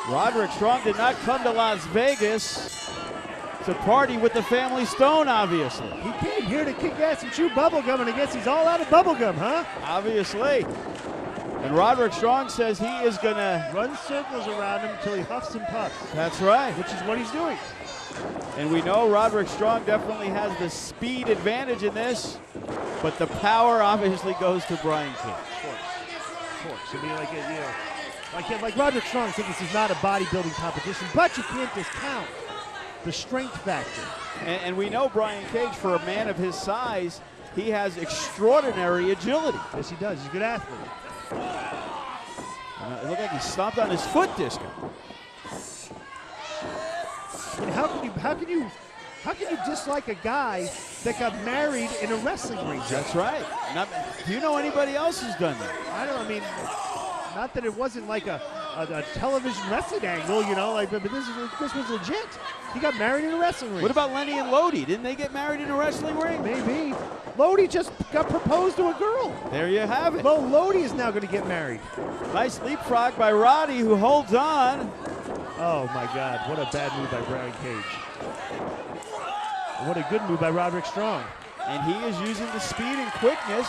Roderick Strong did not come to Las Vegas to party with the family Stone, obviously. He came here to kick ass and chew bubblegum, and I guess he's all out of bubblegum, huh? Obviously. And Roderick Strong says he is going to run circles around him until he huffs and puffs. That's right. Which is what he's doing. And we know Roderick Strong definitely has the speed advantage in this, but the power obviously goes to Brian Cage. Of course. I mean, like Roderick Strong said, this is not a bodybuilding competition, but you can't discount the strength factor. And we know Brian Cage, for a man of his size, he has extraordinary agility. Yes, he does. He's a good athlete. It looked like he stomped on his foot, Disco. I mean, how can you dislike a guy that got married in a wrestling ring? That's right. Do you know anybody else who's done that? I mean, not that it wasn't like a television wrestling angle, you know, like, but this was legit. He got married in a wrestling ring. What about Lenny and Lodi? Didn't they get married in a wrestling ring? Maybe. Lodi just got proposed to a girl. There you have it. Well, Lodi is now going to get married. Nice leapfrog by Roddy, who holds on. Oh, my God. What a bad move by Brian Cage. What a good move by Roderick Strong. And he is using the speed and quickness.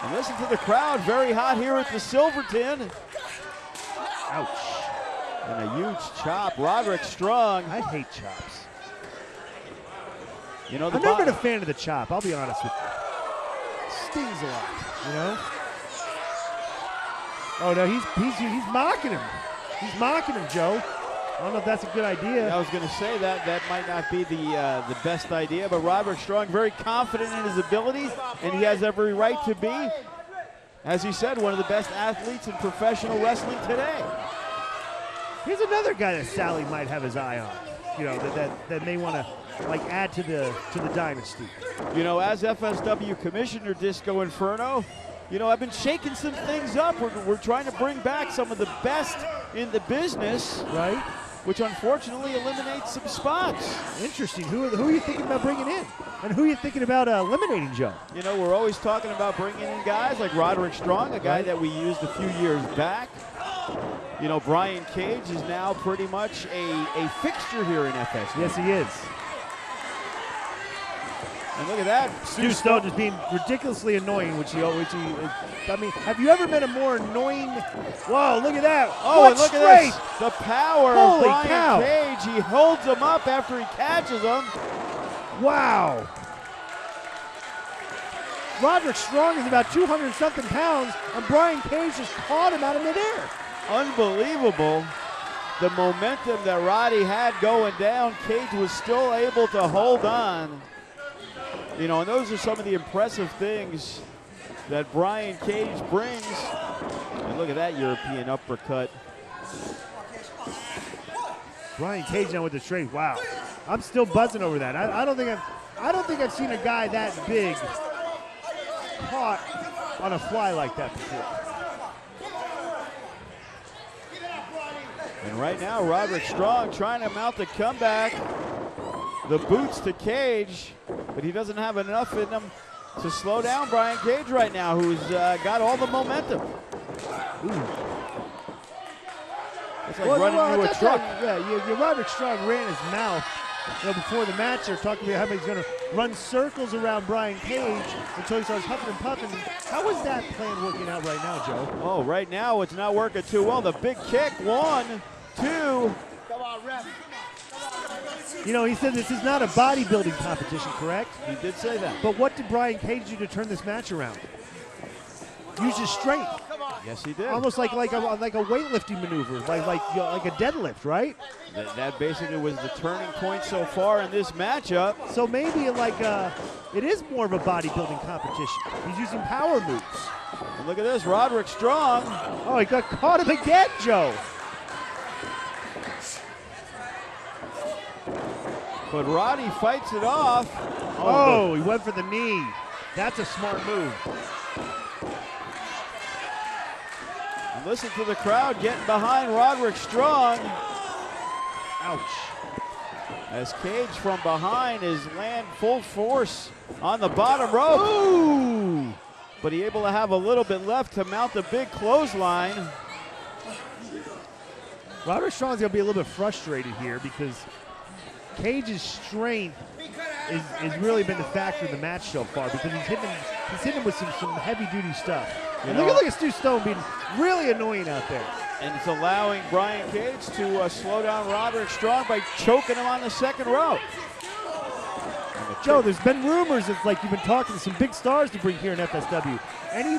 And listen to the crowd, very hot here at the Silverton. Ouch. And a huge chop. Roderick Strong. I hate chops. You know, I've never been a fan of the chop, I'll be honest with you. It stings a lot, you know? Oh, no, he's mocking him. He's mocking him, Joe. I don't know if that's a good idea. I was going to say that might not be the best idea, but Roderick Strong very confident in his abilities, and he has every right to be, as he said, one of the best athletes in professional wrestling today. Here's another guy that Sally might have his eye on, you know, that may want to like add to the dynasty. You know, as FSW Commissioner, Disco Inferno, you know, I've been shaking some things up. We're trying to bring back some of the best in the business, right? Which unfortunately eliminates some spots. Interesting. Who are you thinking about bringing in? And who are you thinking about eliminating, Joe? You know, we're always talking about bringing in guys like Roderick Strong, a guy that we used a few years back. You know, Brian Cage is now pretty much a fixture here in FSW. Yes, he is. And look at that. Stu Stone just being ridiculously annoying, which he, I mean, have you ever met a more annoying? Whoa, look at that. Oh, and look at this. The power of Brian Cage. He holds him up after he catches him. Wow. Roderick Strong is about 200-something pounds, and Brian Cage just caught him out of midair. Unbelievable. The momentum that Roddy had going down, Cage was still able to hold on. You know, and those are some of the impressive things that Brian Cage brings. And look at that European uppercut. Brian Cage now with the strength. Wow, I'm still buzzing over that. I don't think I've seen a guy that big caught on a fly like that before. And right now, Roderick Strong trying to mount the comeback. The boots to Cage, but he doesn't have enough in him to slow down Brian Cage right now, who's got all the momentum. Ooh. It's like running into a truck. Yeah, Roderick Strong ran his mouth before the match. They're talking about how he's going to run circles around Brian Cage until he starts huffing and puffing. How is that plan working out right now, Joe? Oh, right now it's not working too well. The big kick, 1, 2. Come on, ref. You know, he said this is not a bodybuilding competition, correct? He did say that. But what did Brian Cage do to turn this match around? Use his strength. Yes, he did. Almost like a weightlifting maneuver, like a deadlift, right? That basically was the turning point so far in this matchup. So maybe it is more of a bodybuilding competition. He's using power moves. And look at this, Roderick Strong. Oh, he got caught him again, Joe. But Roddy fights it off. Oh, he went for the knee. That's a smart move. And listen to the crowd getting behind Roderick Strong. Ouch. As Cage from behind is land full force on the bottom rope. Ooh! But he able to have a little bit left to mount the big clothesline. Roderick Strong's going to be a little bit frustrated here because Cage's strength is really been the factor in the match so far because he's hitting him with some heavy-duty stuff. And look at Stu Stone being really annoying out there. And it's allowing Brian Cage to slow down Roderick Strong by choking him on the second rope. Joe, there's been rumors it's like you've been talking to some big stars to bring here in FSW. Any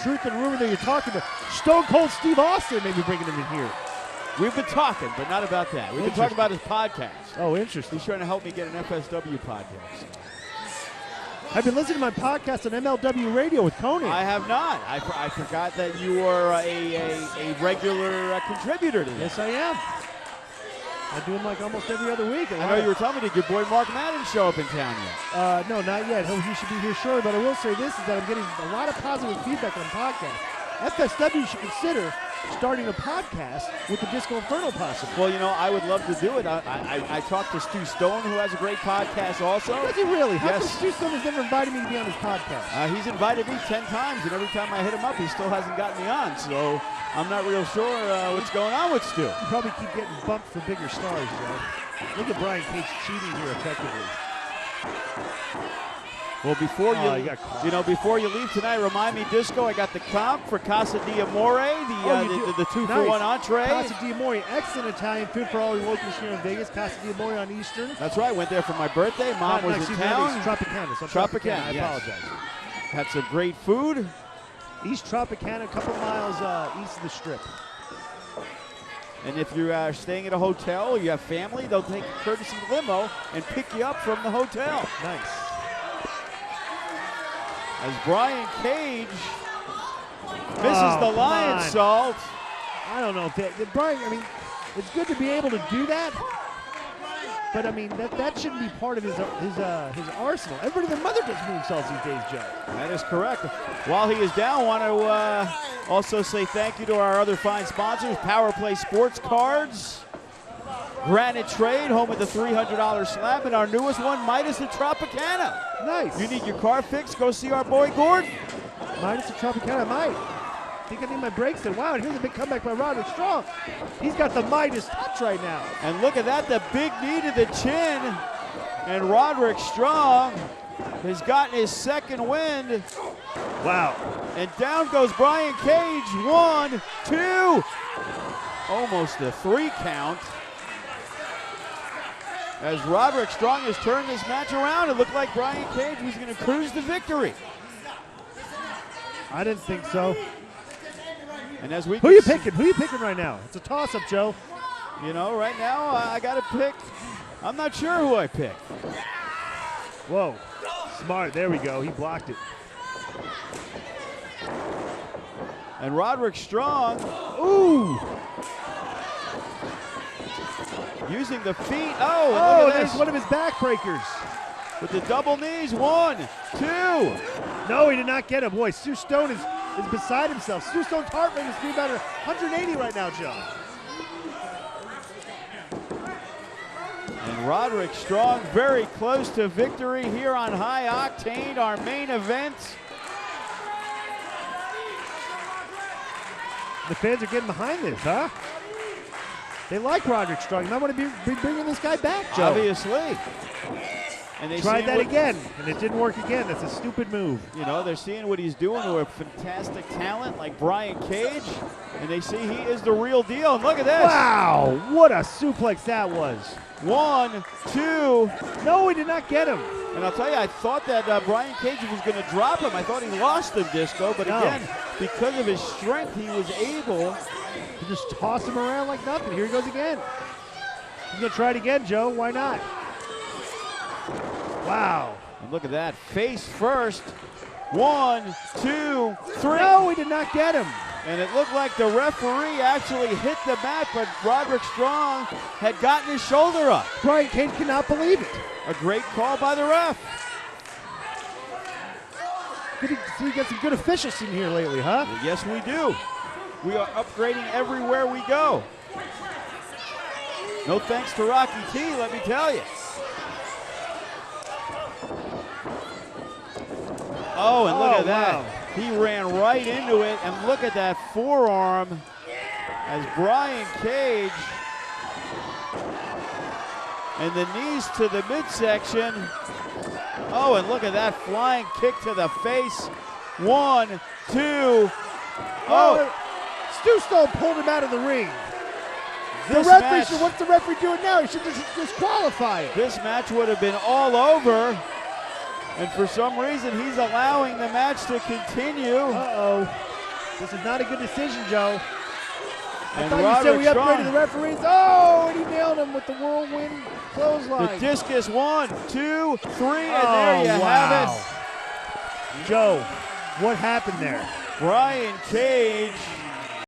truth and rumor that you're talking to Stone Cold Steve Austin maybe bringing him in here? We've been talking, but not about that. We've been talking about his podcast. Oh, interesting. He's trying to help me get an FSW podcast. I've been listening to my podcast on MLW Radio with Conan. I have not. I forgot that you are a regular contributor to this. Yes, I am. I do them like almost every other week. I know you were telling me, did your boy Mark Madden show up in town yet? No, not yet. He should be here shortly, but I will say this, is that I'm getting a lot of positive feedback on the podcast. FSW should consider starting a podcast with the Disco Inferno possibly. Well, you know, I would love to do it. I talked to Stu Stone, who has a great podcast also. Does he really? How yes. come Stu Stone has never invited me to be on his podcast? He's invited me 10 times, and every time I hit him up, he still hasn't gotten me on. So I'm not real sure what's going on with Stu. You probably keep getting bumped for bigger stars, Joe. Look at Brian Cage cheating here effectively. Well, before before you leave tonight, remind me, Disco, I got the comp for Casa di Amore, the 2-for-1 entree. Casa di Amore, excellent Italian food for all your locals here in Vegas. Casa di Amore on Eastern. That's right. Went there for my birthday. Mom was in town. Tropicana. Tropicana. I apologize. Had some great food. East Tropicana, a couple miles east of the Strip. And if you're staying at a hotel or you have family, they'll take a courtesy limo and pick you up from the hotel. Nice. As Brian Cage misses the lion salt. I don't know if Brian, I mean, it's good to be able to do that, but I mean, that shouldn't be part of his arsenal. Everybody and their mother does moonsaults these days, Joe. That is correct. While he is down, I want to also say thank you to our other fine sponsors, Power Play Sports Cards, Granite Trade, home of the $300 slab, and our newest one, Midas the Tropicana. Nice. You need your car fixed, go see our boy Gordon. Midas the Tropicana, I might. I think I need my brakes in. Wow, and here's a big comeback by Roderick Strong. He's got the Midas touch right now. And look at that, the big knee to the chin. And Roderick Strong has gotten his second wind. Wow. And down goes Brian Cage. 1, 2. Almost a 3 count. As Roderick Strong has turned this match around, it looked like Brian Cage was going to cruise to victory. I didn't think so. And as we Who are you picking? Who are you picking right now? It's a toss-up, Joe. You know, right now I got to pick. I'm not sure who I pick. Whoa. Smart. There we go. He blocked it. And Roderick Strong. Ooh. Using the feet. Oh, and look at there's this. one of his backbreakers. With the double knees. 1, 2. No, he did not get him. Boy, Stu Stone is beside himself. Stu Stone's heart rate is being about 180 right now, Joe. And Roderick Strong very close to victory here on High Octane, our main event. The fans are getting behind this, huh? They like Roderick Strong. You might want to be bringing this guy back, Joe. Obviously. And they tried that again, and it didn't work again. That's a stupid move. You know, they're seeing what he's doing to a fantastic talent like Brian Cage, and they see he is the real deal. And look at this. Wow, what a suplex that was. 1, 2. No, he did not get him. And I'll tell you, I thought that Brian Cage was going to drop him. I thought he lost him, Disco, but again, because of his strength, he was able to just toss him around like nothing. Here he goes again. He's going to try it again, Joe. Why not? Wow. And look at that. Face first. 1, 2, 3. No, he did not get him. And it looked like the referee actually hit the mat, but Roderick Strong had gotten his shoulder up. Brian Cage cannot believe it. A great call by the ref. We got some good officials in here lately, huh? Well, yes, we do. We are upgrading everywhere we go. No thanks to Rocky T, let me tell you. Oh, and look at that. Wow. He ran right into it, and look at that forearm as Brian Cage, and the knees to the midsection. Oh, and look at that flying kick to the face. 1, 2. Oh, Stu Stone pulled him out of the ring. What's the referee doing now? He should just disqualify it. This match would have been all over, and for some reason he's allowing the match to continue. Uh-oh. This is not a good decision, Joe. I thought Roderick you said we Strong. upgraded the referees. Oh, and he nailed him with the whirlwind clothesline. The discus, 1, 2, 3, and there you have it. Joe, what happened there? Brian Cage